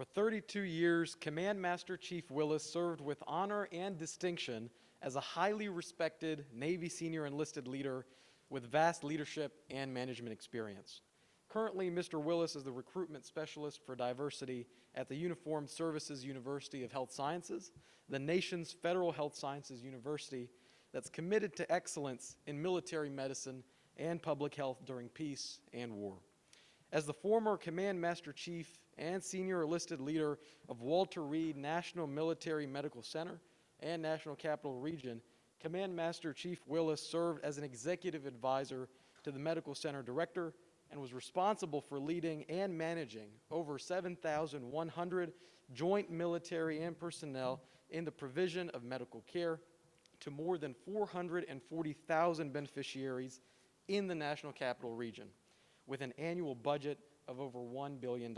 For 32 years, Command Master Chief Willis served with honor and distinction as a highly respected Navy senior enlisted leader with vast leadership and management experience. Currently, Mr. Willis is the recruitment specialist for diversity at the Uniformed Services University of Health Sciences, the nation's federal health sciences university that's committed to excellence in military medicine and public health during peace and war. As the former Command Master Chief and Senior Enlisted Leader of Walter Reed National Military Medical Center and National Capital Region, Command Master Chief Willis served as an executive advisor to the Medical Center Director and was responsible for leading and managing over 7,100 joint military and personnel in the provision of medical care to more than 440,000 beneficiaries in the National Capital Region, with an annual budget of over $1 billion.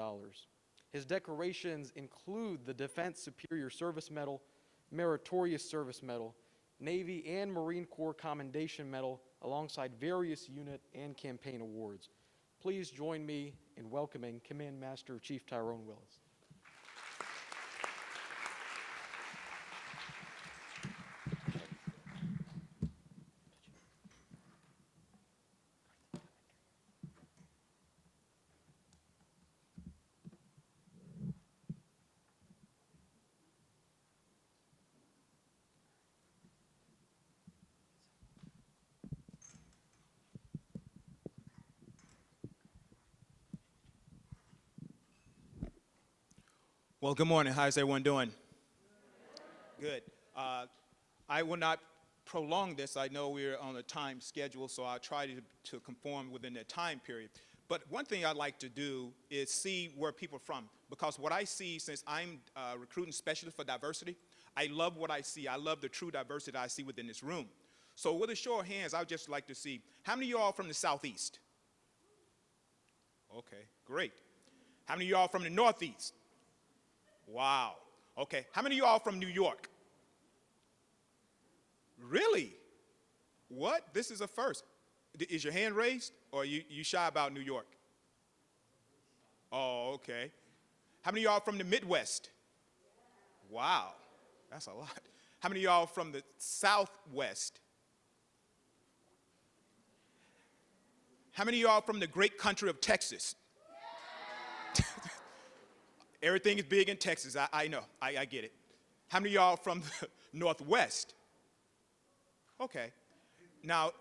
His decorations include the Defense Superior Service Medal, Meritorious Service Medal, Navy and Marine Corps Commendation Medal, alongside various unit and campaign awards. Please join me in welcoming Command Master Chief Tyrone Willis. Well, good morning. How's everyone doing? Good. I will not prolong this. I know we're on a time schedule, so I'll try to conform within the time period. But one thing I'd like to do is see where people are from, because what I see, since I'm a recruiting specialist for diversity, I love what I see. I love the true diversity I see within this room. So with a show of hands, I would just like to see, how many of y'all from the Southeast? Okay, great. How many of y'all from the Northeast? Wow. Okay. How many of y'all from New York? Really? What? This is a first. Is your hand raised, or are you shy about New York? Oh, okay. How many of y'all from the Midwest? Wow. That's a lot. How many of y'all from the Southwest? How many of y'all from the great country of Texas? Everything is big in Texas. I know. I get it. How many of y'all from the Northwest? Okay. Now,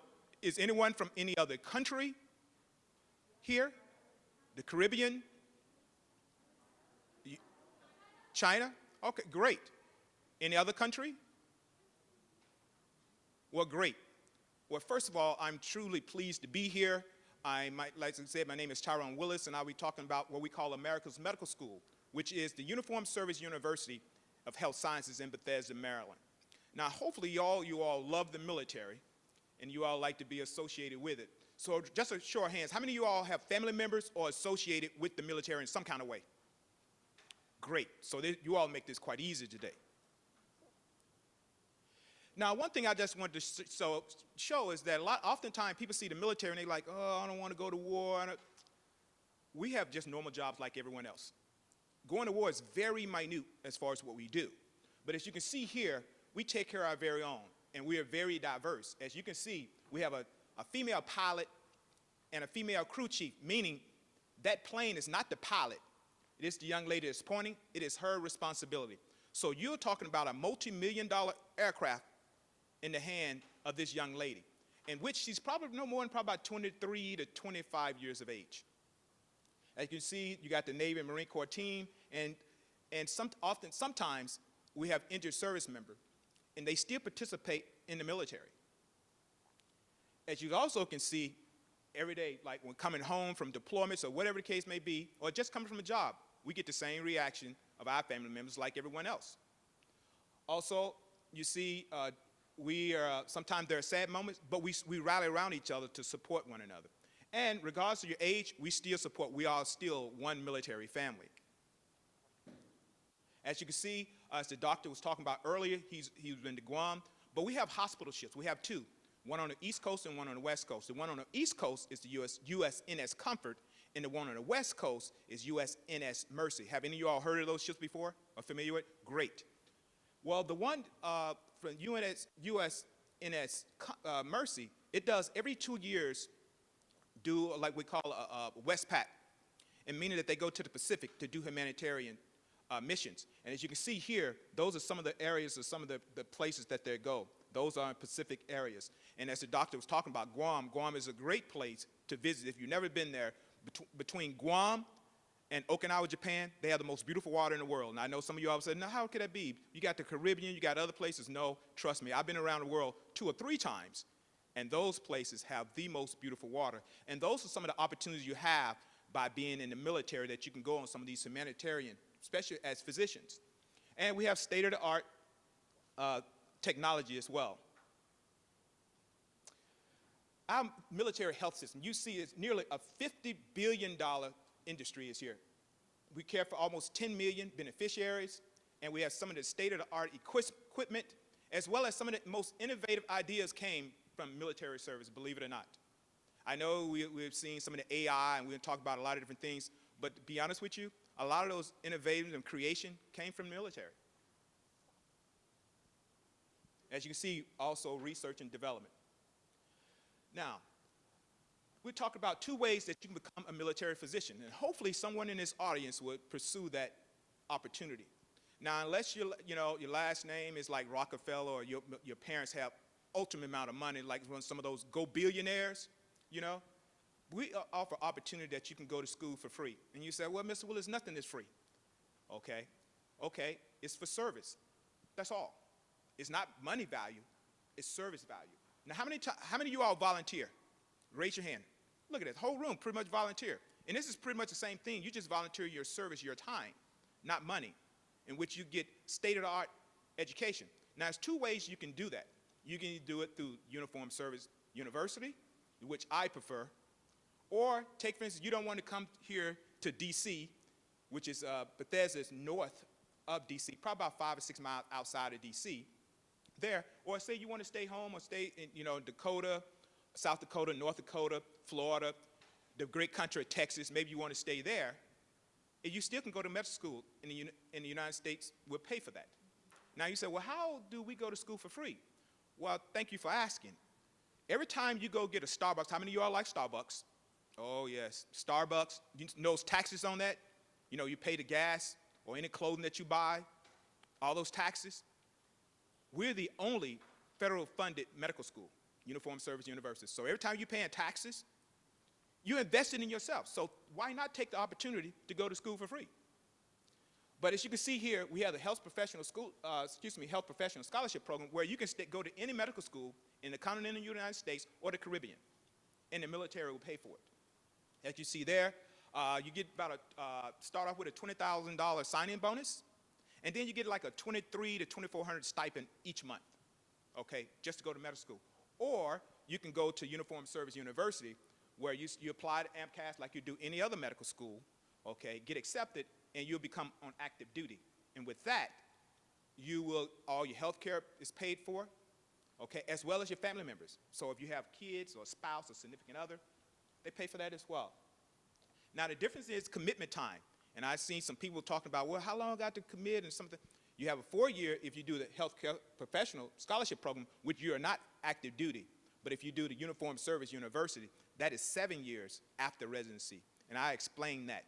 is anyone from any other country here? The Caribbean? China? Okay, great. Any other country? Well, great. Well, first of all, I'm truly pleased to be here. I might like to say my name is Tyrone Willis, and I'll be talking about what we call America's Medical School, which is the Uniformed Service University of Health Sciences in Bethesda, Maryland. Now, hopefully you all love the military, and you all like to be associated with it. So just a show of hands, how many of you all have family members or associated with the military in some kind of way? Great. So you all make this quite easy today. Now, one thing I just wanted to show is that oftentimes people see the military and they're like, oh, I don't want to go to war. We have just normal jobs like everyone else. Going to war is very minute as far as what we do. But as you can see here, we take care of our very own, and we are very diverse. As you can see, we have a female pilot and a female crew chief, meaning that plane is not the pilot. It is the young lady that's pointing. It is her responsibility. So you're talking about a multi-million-dollar aircraft in the hand of this young lady, in which she's probably no more than probably about 23 to 25 years of age. As you can see, you got the Navy and Marine Corps team, and sometimes we have injured service members, and they still participate in the military. As you also can see, every day, like when coming home from deployments or whatever the case may be, or just coming from a job, we get the same reaction of our family members like everyone else. Also, you see, sometimes there are sad moments, but we rally around each other to support one another. And regardless of your age, we still support. We are still one military family. As you can see, as the doctor was talking about earlier, he's been to Guam, but we have hospital ships. We have two, one on the East Coast and one on the West Coast. The one on the East Coast is the USNS Comfort, And the one on the West Coast is USNS Mercy. Have any of you all heard of those ships before or familiar with? Great. Well, the one from USNS Mercy, it does every 2 years do like we call a West Pac, and meaning that they go to the Pacific to do humanitarian missions. And as you can see here, those are some of the areas or some of the places that they go. Those are in Pacific areas. And as the doctor was talking about Guam, Guam is a great place to visit. If you've never been there, between Guam and Okinawa, Japan, they have the most beautiful water in the world. And I know some of you all said, no, how could that be? You got the Caribbean, you got other places. No, trust me, I've been around the world 2 or 3 times, and those places have the most beautiful water. And those are some of the opportunities you have by being in the military, that you can go on some of these humanitarian, especially as physicians. And we have state-of-the-art technology as well. Our military health system, you see, it's nearly a $50 billion industry is here. We care for almost 10 million beneficiaries, and we have some of the state-of-the-art equipment, as well as some of the most innovative ideas came from military service, believe it or not. I know we've seen some of the AI, and we've talked about a lot of different things, but to be honest with you, a lot of those innovations and creation came from the military. As you can see, also research and development. Now, we're talking about 2 ways that you can become a military physician, and hopefully someone in this audience would pursue that opportunity. Now, unless your last name is like Rockefeller, or your parents have ultimate amount of money, like some of those go-billionaires, we offer opportunity that you can go to school for free. And you say, well, Mr. Willis, nothing is free. Okay, it's for service. That's all. It's not money value, it's service value. Now, how many of you all volunteer? Raise your hand. Look at this, whole room pretty much volunteer. And this is pretty much the same thing. You just volunteer your service, your time, not money, in which you get state-of-the-art education. Now, there's 2 ways you can do that. You can do it through Uniformed Service University, which I prefer, or take, for instance, you don't want to come here to D.C., which is Bethesda is north of D.C., probably about 5 or 6 miles outside of D.C. there, or say you want to stay home or stay in, Dakota, South Dakota, North Dakota, Florida, the great country of Texas, maybe you want to stay there, and you still can go to medical school in the United States. We'll pay for that. Now you say, well, how do we go to school for free? Well, thank you for asking. Every time you go get a Starbucks, how many of you all like Starbucks? Oh, yes, Starbucks, you know those taxes on that? You pay the gas or any clothing that you buy, all those taxes. We're the only federal funded medical school, Uniformed Service University. So every time you're paying taxes, you're investing in yourself. So why not take the opportunity to go to school for free? But as you can see here, we have the Health Professional Scholarship Program, where you can go to any medical school in the continental United States or the Caribbean, and the military will pay for it. As you see there, you get start off with a $20,000 sign-in bonus, and then you get like a $2,300 to $2,400 stipend each month, just to go to medical school. Or you can go to Uniformed Service University, where you apply to AMCAS like you do any other medical school, get accepted, and you'll become on active duty. And with that, all your health care is paid for, as well as your family members. So if you have kids or a spouse or significant other, they pay for that as well. Now, the difference is commitment time. And I've seen some people talking about, well, how long I got to commit and something. You have a 4-year if you do the Health Care Professional Scholarship Program, which you are not active duty. But if you do the Uniformed Service University, that is 7 years after residency. And I explained that,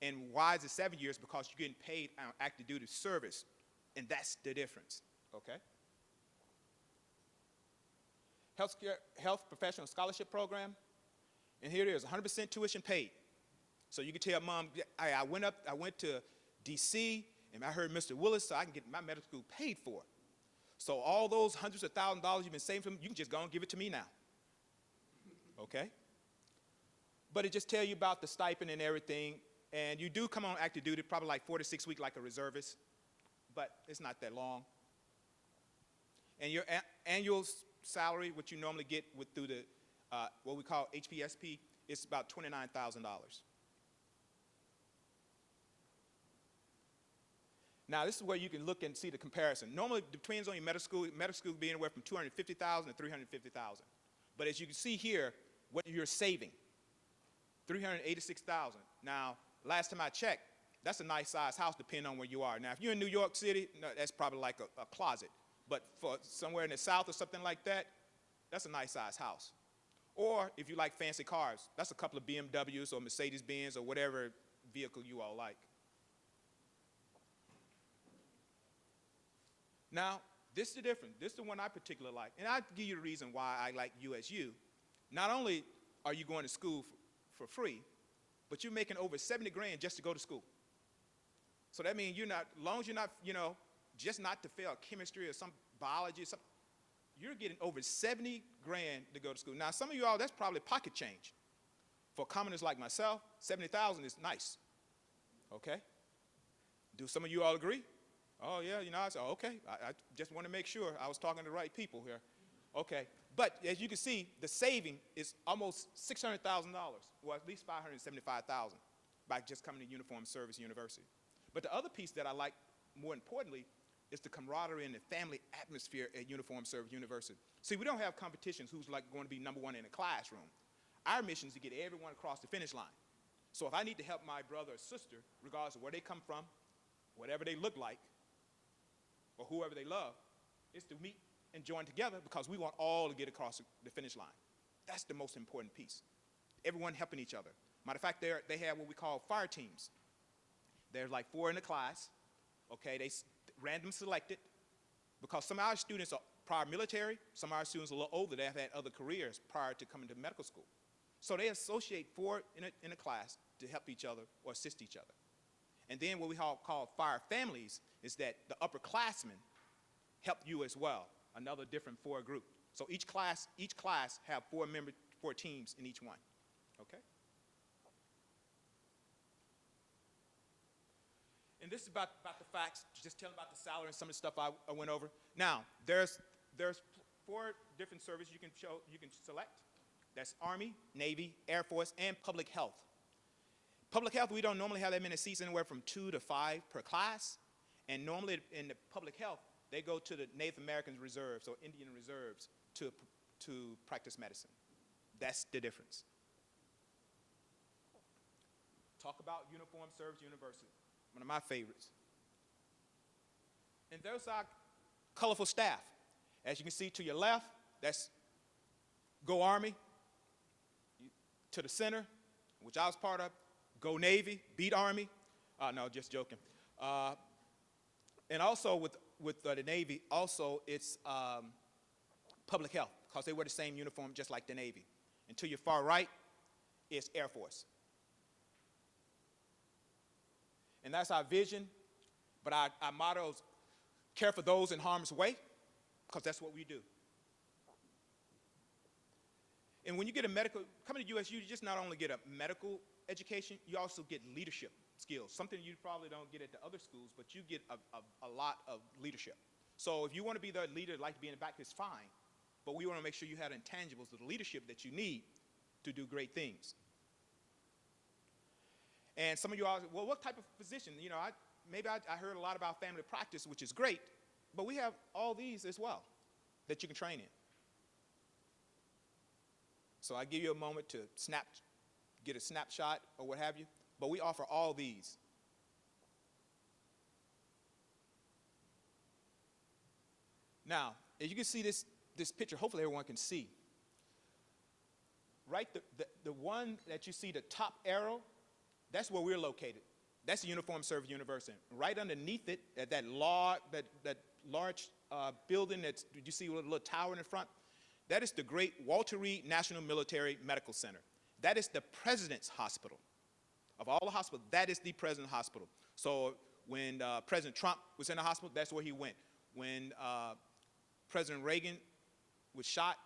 And why is it 7 years? Because you're getting paid on active duty service, and that's the difference, Health Professional Scholarship Program, and here it is, 100% tuition paid. So you can tell Mom, I went to D.C., and I heard Mr. Willis, so I can get my medical school paid for. So all those hundreds of thousands of dollars you've been saving from, you can just go and give it to me now, But it just tells you about the stipend and everything. And you do come on active duty, probably like 4 to 6 weeks like a reservist, but it's not that long. And your annual salary, what you normally get through the, what we call HPSP, is about $29,000. Now, this is where you can look and see the comparison. Normally, it depends on your medical school being anywhere from $250,000 to $350,000. But as you can see here, what you're saving $386,000. Now, last time I checked, that's a nice size house depending on where you are. Now, if you're in New York City, no, that's probably like a closet. But for somewhere in the South or something like that, that's a nice size house. Or if you like fancy cars, that's a couple of BMWs or Mercedes-Benz or whatever vehicle you all like. Now, this is the difference. This is the one I particularly like. And I'll give you the reason why I like USU. Not only are you going to school for free, but you're making over 70 grand just to go to school. So that means you're not, as long as you're not, you know, just not to fail chemistry or some biology or something, you're getting over 70 grand to go to school. Now, some of you all, that's probably pocket change. For commoners like myself, 70,000 is nice. Okay? Do some of you all agree? Oh, yeah, you know, I said, okay. I just want to make sure I was talking to the right people here. Okay. But as you can see, the saving is almost $600,000, or at least $575,000 by just coming to Uniformed Service University. But the other piece that I like, more importantly, is the camaraderie and the family atmosphere at Uniformed Service University. See, we don't have competitions who's like going to be number one in the classroom. Our mission is to get everyone across the finish line. So if I need to help my brother or sister, regardless of where they come from, whatever they look like, or whoever they love, is to meet and join together because we want all to get across the finish line. That's the most important piece. Everyone helping each other. Matter of fact, they have what we call fire teams. There's like 4 in the class. Okay, they random selected because some of our students are prior military, some of our students are a little older, they have had other careers prior to coming to medical school. So they associate 4 in a class to help each other or assist each other. And then what we call fire families is that the upperclassmen help you as well, another different 4 group. So each class have 4 teams in each one, okay? And this is about the facts, just telling about the salary and some of the stuff I went over. Now, there's 4 different services you can select. That's Army, Navy, Air Force, and Public Health. Public Health, we don't normally have that many seats, anywhere from 2 to 5 per class. And normally in the Public Health, they go to the Native American Reserves or Indian Reserves to practice medicine. That's the difference. Talk about Uniformed Service University, one of my favorites. And there's our colorful staff. As you can see to your left, that's Go Army. To the center, which I was part of, Go Navy, Beat Army. No, just joking. And also with the Navy, also it's Public Health, because they wear the same uniform just like the Navy. And to your far right is Air Force. And that's our vision, but our motto is care for those in harm's way, because that's what we do. And when you get coming to USU, you just not only get a medical education, you also get leadership skills, something you probably don't get at the other schools, but you get a lot of leadership. So if you want to be the leader, like to be in the back, it's fine, but we want to make sure you have intangibles, the leadership that you need to do great things. And some of you all, well, what type of position? You know, I heard a lot about family practice, which is great, but we have all these as well that you can train in. So I give you a moment to get a snapshot or what have you, but we offer all these. Now, as you can see this picture, hopefully everyone can see. Right, the one that you see, the top arrow, that's where we're located. That's the Uniformed Service University. Right underneath it, at that large building did you see with a little tower in the front? That is the great Walter Reed National Military Medical Center. That is the President's Hospital. Of all the hospitals, that is the President's Hospital. So when President Trump was in the hospital, that's where he went. When President Reagan was shot,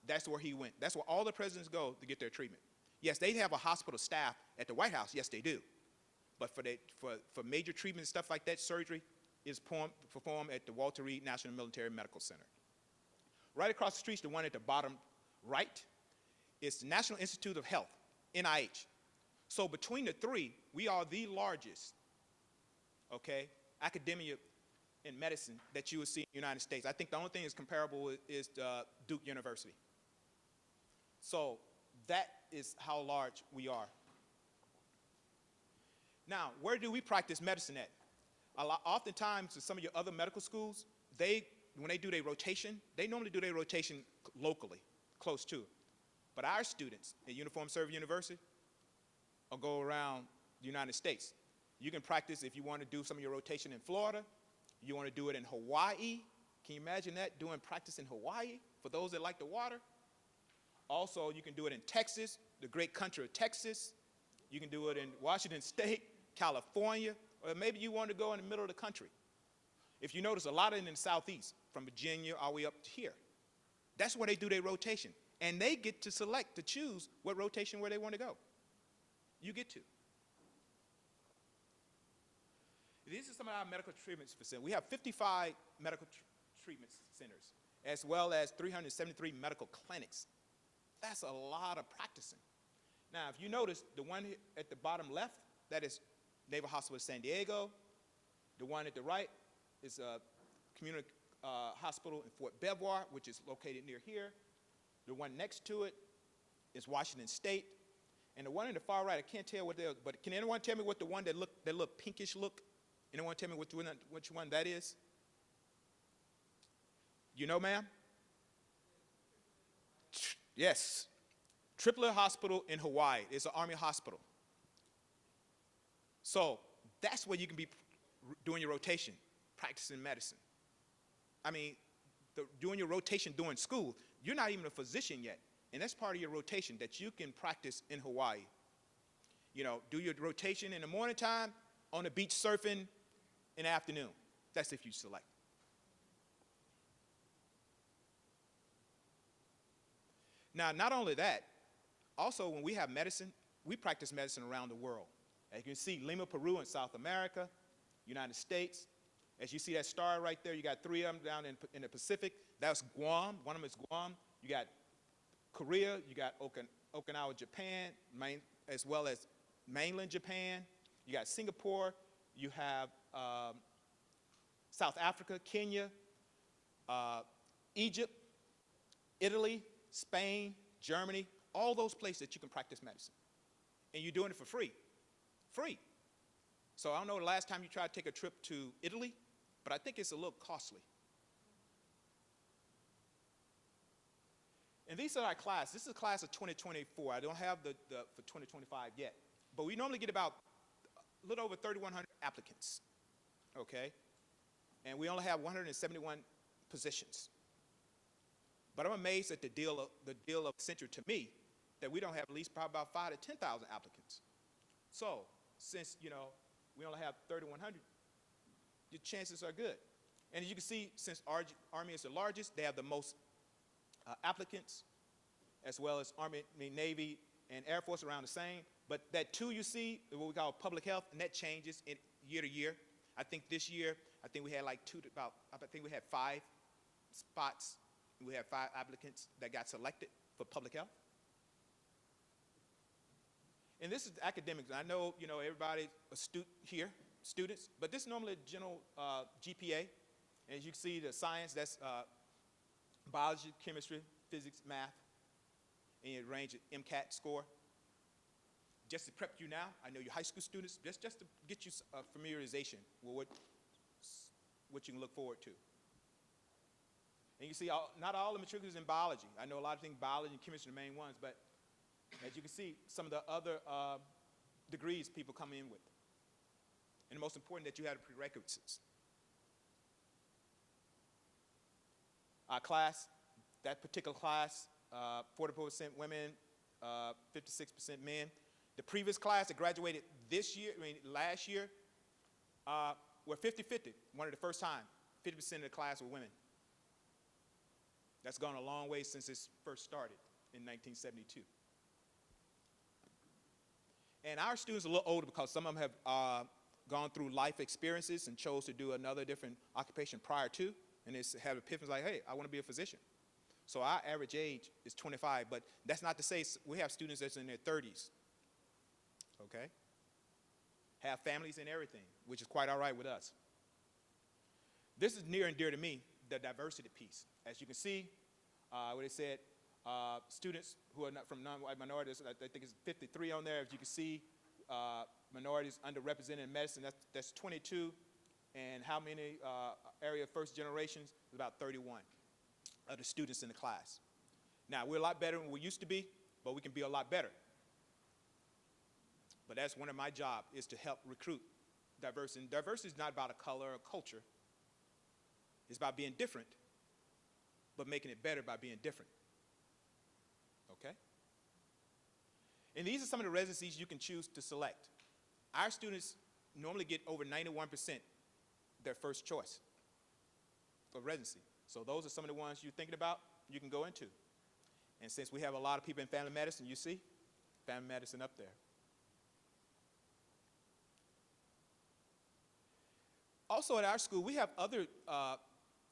that's where he went. That's where all the presidents go to get their treatment. Yes, they have a hospital staff at the White House. Yes, they do. But for major treatment and stuff like that, surgery is performed at the Walter Reed National Military Medical Center. Right across the street, the one at the bottom right, is the National Institute of Health, NIH. So between the 3, we are the largest, okay, academia in medicine that you will see in the United States. I think the only thing that's comparable is Duke University. So that is how large we are. Now, where do we practice medicine at? Oftentimes, in some of your other medical schools, when they do their rotation, they normally do their rotation locally, close to. But our students at Uniform Service University will go around the United States. You can practice if you want to do some of your rotation in Florida. You want to do it in Hawaii. Can you imagine that, doing practice in Hawaii for those that like the water? Also, you can do it in Texas, the great country of Texas. You can do it in Washington State, California, or maybe you want to go in the middle of the country. If you notice, a lot of it in the Southeast, from Virginia all the way up to here. That's where they do their rotation. And they get to select, to choose what rotation where they want to go. You get to. These are some of our medical treatment facilities. We have 55 medical treatment centers, as well as 373 medical clinics. That's a lot of practicing. Now, if you notice, the one at the bottom left, that is Naval Hospital of San Diego. The one at the right is a community hospital in Fort Belvoir, which is located near here. The one next to it is Washington State. And the one in the far right, I can't tell what they are, but can anyone tell me what the one that look pinkish look? Anyone tell me which one that is? You know, ma'am? Yes. Triplet Hospital in Hawaii. It's an Army hospital. So that's where you can be doing your rotation, practicing medicine. I mean, doing your rotation during school, you're not even a physician yet. And that's part of your rotation that you can practice in Hawaii. You know, do your rotation in the morning time, on the beach surfing in the afternoon. That's if you select. Now, not only that, also when we have medicine, we practice medicine around the world. As you can see, Lima, Peru in South America, United States. As you see that star right there, you got 3 of them down in the Pacific. That's Guam. One of them is Guam. You got Korea. You got Okinawa, Japan, as well as mainland Japan. You got Singapore. You have South Africa, Kenya, Egypt, Italy, Spain, Germany, all those places that you can practice medicine. And you're doing it for free. Free. So I don't know the last time you tried to take a trip to Italy, but I think it's a little costly. And these are our class. This is a class of 2024. I don't have the for 2025 yet. But we normally get about a little over 3,100 applicants, okay? And we only have 171 positions. But I'm amazed at the deal of Century to me that we don't have at least probably about 5,000 to 10,000 applicants. So since, you know, we only have 3,100, the chances are good. And as you can see, since Army is the largest, they have the most applicants, as well as Army, Navy, and Air Force around the same. But that 2 you see, what we call public health, and that changes year to year. I think this year, I think we had like I think we had 5 spots. We had 5 applicants that got selected for public health. And this is academics. I know, you know, everybody astute here, students, but this is normally a general GPA. And as you can see, the science, that's biology, chemistry, physics, math, and it ranges MCAT score. Just to prep you now, I know you're high school students, just to get you a familiarization with what you can look forward to. And you see, not all the matriculars in biology. I know a lot of things, biology and chemistry are the main ones, but as you can see, some of the other degrees people come in with. And the most important, that you have the prerequisites. Our class, that particular class, 40% women, 56% men. The previous class that graduated last year, were 50-50, one of the first time. 50% of the class were women. That's gone a long way since this first started in 1972. And our students are a little older because some of them have gone through life experiences and chose to do another different occupation prior to, and they have epiphanies like, hey, I want to be a physician. So our average age is 25, but that's not to say we have students that's in their 30s, okay? Have families and everything, which is quite all right with us. This is near and dear to me, the diversity piece. As you can see, what they said, students who are not from non-white minorities, I think it's 53 on there. As you can see, minorities underrepresented in medicine, that's 22. And how many area first generations? About 31 of the students in the class. Now, we're a lot better than we used to be, but we can be a lot better. But that's one of my jobs, is to help recruit diversity. And diversity is not about a color or culture. It's about being different, but making it better by being different. Okay? And these are some of the residencies you can choose to select. Our students normally get over 91% their first choice of residency. So those are some of the ones you're thinking about, you can go into. And since we have a lot of people in family medicine, you see family medicine up there. Also at our school, we have other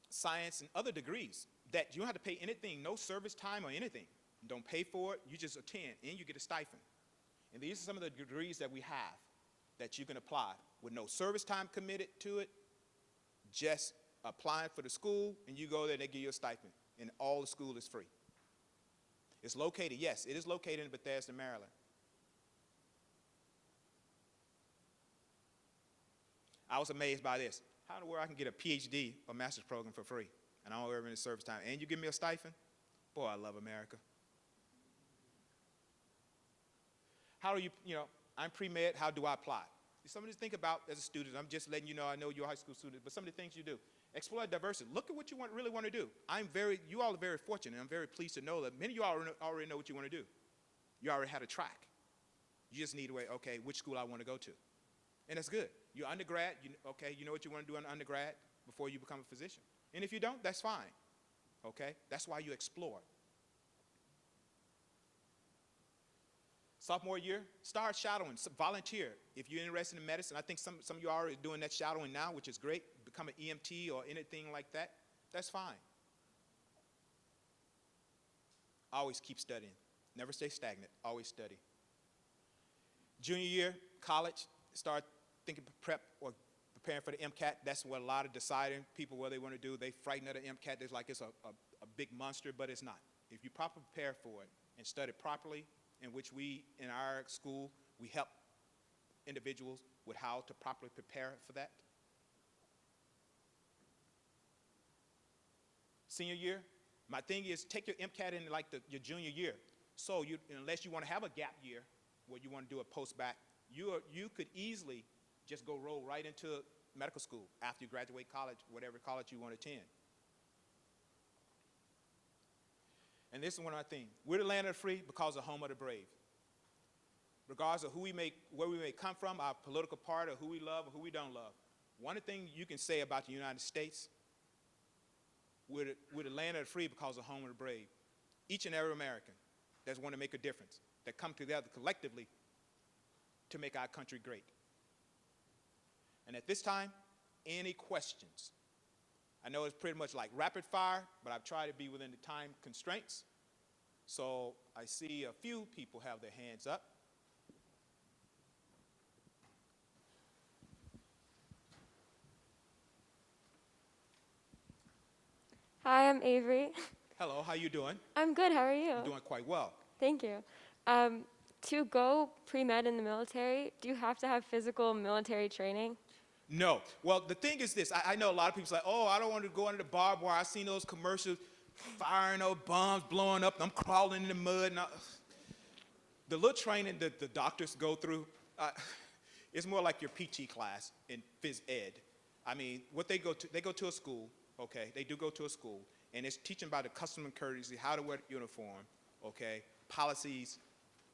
science and other degrees that you don't have to pay anything, no service time or anything. You don't pay for it, you just attend, and you get a stipend. And these are some of the degrees that we have that you can apply with no service time committed to it, just applying for the school, and you go there and they give you a stipend, and all the school is free. It's located, yes, it is located in Bethesda, Maryland. I was amazed by this. How in the world I can get a PhD or master's program for free, and I don't ever any service time, and you give me a stipend? Boy, I love America. How do you know, I'm pre-med, how do I apply? Something to think about as a student. I'm just letting you know, I know you're a high school student, but some of the things you do. Explore diversity. Look at what you really want to do. You all are very fortunate. I'm very pleased to know that many of you already know what you want to do. You already had a track. You just need to wait, okay, which school I want to go to. And that's good. You're undergrad, you know what you want to do in undergrad before you become a physician. And if you don't, that's fine, okay? That's why you explore. Sophomore year, start shadowing, volunteer. If you're interested in medicine, I think some of you are already doing that shadowing now, which is great. Become an EMT or anything like that, that's fine. Always keep studying. Never stay stagnant, always study. Junior year, college, start thinking prep or preparing for the MCAT. That's what a lot of deciding people what they want to do. They frighten of the MCAT. They're like it's a big monster, but it's not. If you properly prepare for it and study properly, in which we, in our school, we help individuals with how to properly prepare for that. Senior year, my thing is take your MCAT in like your junior year. So unless you want to have a gap year where you want to do a post-bac, you could easily just go roll right into medical school after you graduate college, whatever college you want to attend. And this is one of my things. We're the land of the free because of the home of the brave. Regardless of where we may come from, our political party, or who we love or who we don't love. One of the things you can say about the United States, we're the land of the free because of the home of the brave. Each and every American that want to make a difference, that come together collectively to make our country great. And at this time, any questions? I know it's pretty much like rapid fire, but I've tried to be within the time constraints. So I see a few people have their hands up. Hi, I'm Avery. Hello, how you doing? I'm good, how are you? I'm doing quite well. Thank you. To go pre-med in the military, do you have to have physical military training? No. Well, the thing is this. I know a lot of people say, oh, I don't want to go under the barbed wire. I've seen those commercials, firing those bombs, blowing up. I'm crawling in the mud. And the little training that the doctors go through, it's more like your PT class in phys ed. I mean, what they go to a school, okay? They do go to a school, and it's teaching about the custom and courtesy, how to wear the uniform, okay? Policies.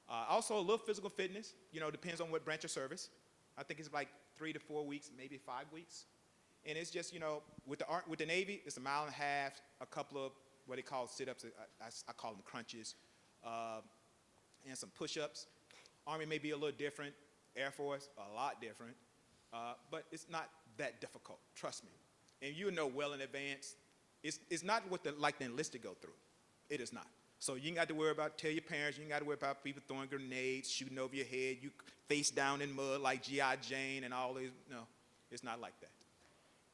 Also, a little physical fitness, depends on what branch of service. I think it's like 3 to 4 weeks, maybe 5 weeks. And it's just, with the Navy, it's 1.5 miles, a couple of what they call sit-ups, I call them crunches, and some push-ups. Army may be a little different, Air Force, a lot different, but it's not that difficult, trust me. And you know well in advance, it's not what like the enlisted go through. It is not. So you ain't got to worry about, tell your parents, you ain't got to worry about people throwing grenades, shooting over your head, you face down in mud like G.I. Jane and all these. No, it's not like that.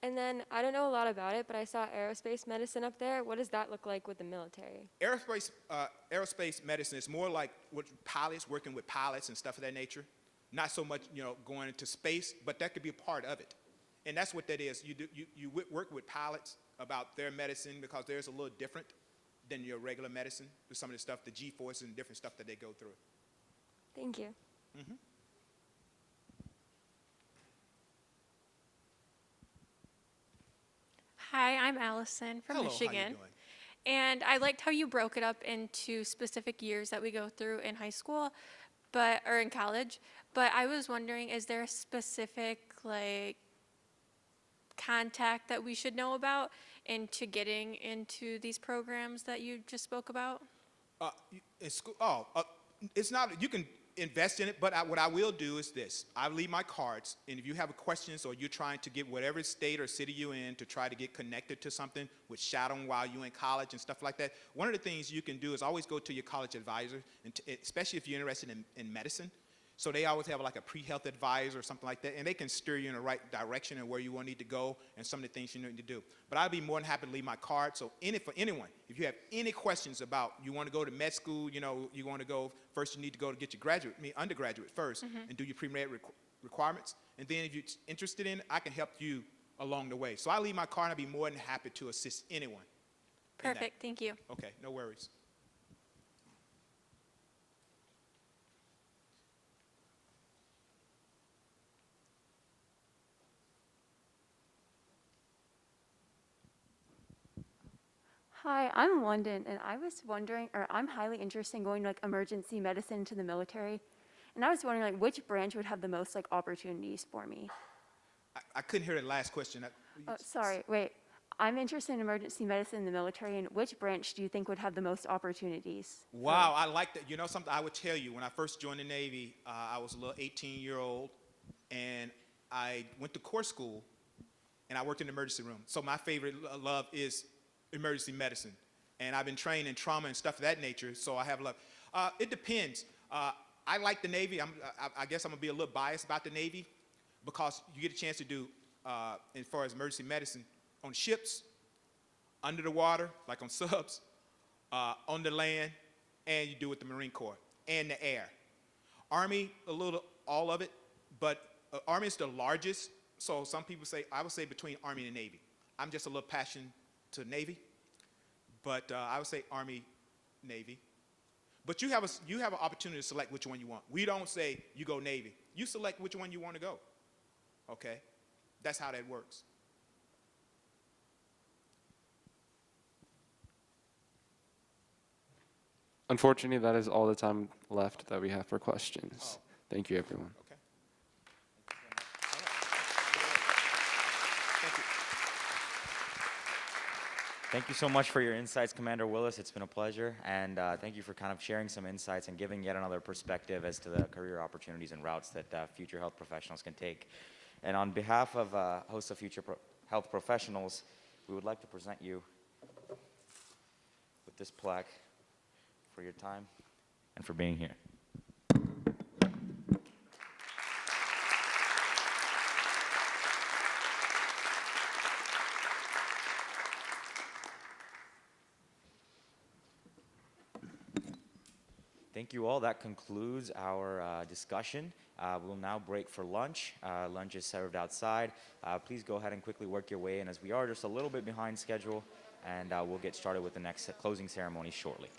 And then, I don't know a lot about it, but I saw aerospace medicine up there. What does that look like with the military? Aerospace medicine is more like with pilots, working with pilots and stuff of that nature. not so much, going into space, but that could be a part of it. And that's what that is. You work with pilots about their medicine because theirs a little different than your regular medicine with some of the stuff, the G-forces and different stuff that they go through. Thank you. Hi, I'm Allison from Hello, Michigan. how you doing? And I liked how you broke it up into specific years that we go through in high school, or in college. But I was wondering, is there a specific contact that we should know about into getting into these programs that you just spoke about? In school, it's not, you can invest in it, but what I will do is this. I leave my cards, and if you have questions or you're trying to get whatever state or city you're in to try to get connected to something with shadowing while you're in college and stuff like that, one of the things you can do is always go to your college advisor, and especially if you're interested in medicine. So they always have like a pre-health advisor or something like that, and they can steer you in the right direction and where you will need to go and some of the things you need to do. But I'd be more than happy to leave my card. So for anyone, if you have any questions about you want to go to med school, you want to go, first you need to go to get your undergraduate first and do your pre-med requirements. And then if you're interested in it, I can help you along the way. So I leave my card and I'd be more than happy to assist anyone. Perfect, thank you. Okay, no worries. Hi, I'm London, and I was wondering, or I'm highly interested in going to emergency medicine into the military, and I was wondering which branch would have the most opportunities for me. I couldn't hear the last question. Oh, sorry, wait. I'm interested in emergency medicine in the military, and which branch do you think would have the most opportunities? Wow, I like that. Something I would tell you, when I first joined the Navy, I was a little 18-year-old, and I went to corps school, and I worked in the emergency room. So my favorite love is emergency medicine. And I've been trained in trauma and stuff of that nature, so I have love. It depends. I like the Navy. I guess I'm going to be a little biased about the Navy because you get a chance to do, as far as emergency medicine, on ships, under the water, like on subs, on the land, and you do it with the Marine Corps, and the air. Army, a little, all of it, but Army is the largest, so some people say, I would say between Army and Navy. I'm just a little passionate to Navy, but I would say Army, Navy. But you have an opportunity to select which one you want. We don't say you go Navy. You select which one you want to go. Okay? That's how that works. Unfortunately, that is all the time left that we have for questions. Thank you, everyone. Okay. Thank you. Thank you so much for your insights, Commander Willis. It's been a pleasure. And thank you for kind of sharing some insights and giving yet another perspective as to the career opportunities and routes that future health professionals can take. And on behalf of HOSA-Future health professionals, we would like to present you with this plaque for your time and for being here. Thank you all. That concludes our discussion. We'll now break for lunch. Lunch is served outside. Please go ahead and quickly work your way in as we are just a little bit behind schedule, and we'll get started with the next closing ceremony shortly.